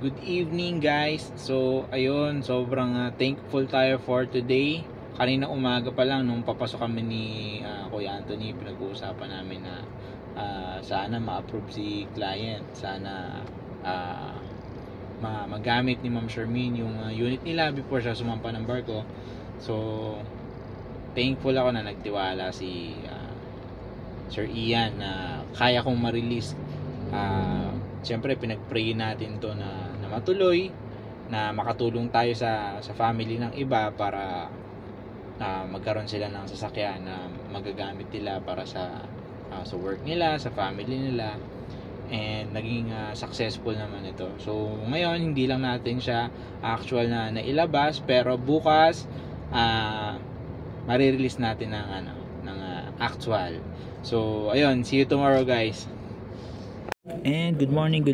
Good evening guys. So ayun, sobrang thankful tayo for today. Kanina umaga pa lang nung papasok kami ni Kuya Anthony, pinag-uusapan namin na sana ma-approve si client. Sana magamit ni Ma'am Shermin yung unit nila before siya sumampa ng barko. So thankful ako na nagtiwala si Sir Ian na kaya kong ma-release. Siyempre pinag-pray natin to na matuloy, na makatulong tayo sa family ng iba para magkaroon sila ng sasakyan na magagamit nila para sa work nila, sa family nila, and naging successful naman ito. So ngayon hindi lang natin siya actual na nailabas, pero bukas marirelease natin ng actual. So ayun, see you tomorrow guys. And good morning.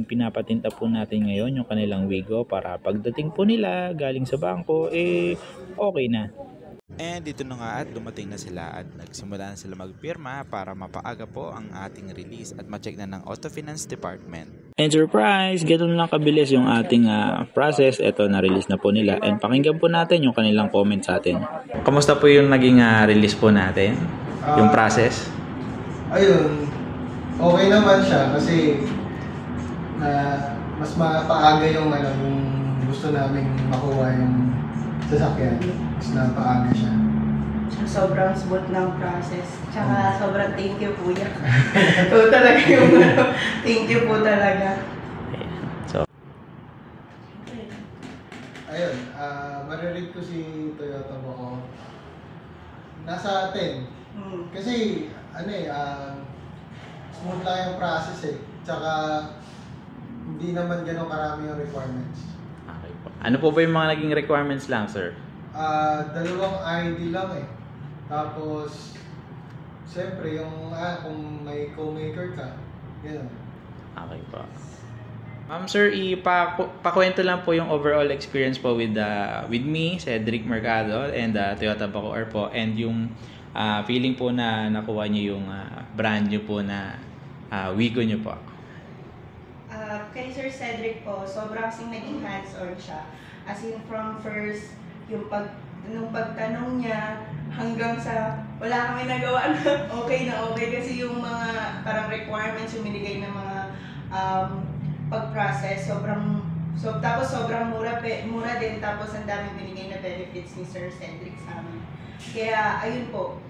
Pinapatinta po natin ngayon yung kanilang Wigo para pagdating po nila galing sa bangko, okay na. And dito na nga at dumating na sila at nagsimula na sila magpirma para mapaaga po ang ating release at ma-check na ng Auto Finance Department. And surprise! Ganun lang kabilis yung ating process. Ito, na-release na po nila. And pakinggan po natin yung kanilang comment sa atin. Kamusta po yung naging release po natin? Yung process? Ayun, okay naman siya kasi mas mapaaga yung gusto naming makuha yung sasakyan. Mas napaaga siya. Sobrang smooth ng process. Tsaka sobrang thank you po yan. So talaga yung thank you po talaga. So, ayun, marirate ko si Toyota Bako. Nasa 10. Kasi smooth lang yung process Tsaka hindi naman gano'ng karami yung requirements. okay po. Ano po ba yung mga naging requirements lang, sir? Dalawang ID lang Tapos, siyempre yung kung may co-maker ka, gano'n. Okay po. Ma'am sir, pakwento lang po yung overall experience po with me, Cedric Mercado, and Toyota Bacoor po, and yung feeling po na nakuha niyo yung brand new po na Wigo niyo po. Kay Sir Cedric po, sobrang naging hands-on siya. As in from first, yung nung pagtanong niya, hanggang sa wala kami nagawa na okay kasi yung mga parang requirements yung binigay ng mga pag-process, tapos sobrang mura din, tapos ang daming binigay na benefits ni Sir Cedric sa amin. Kaya ayun po.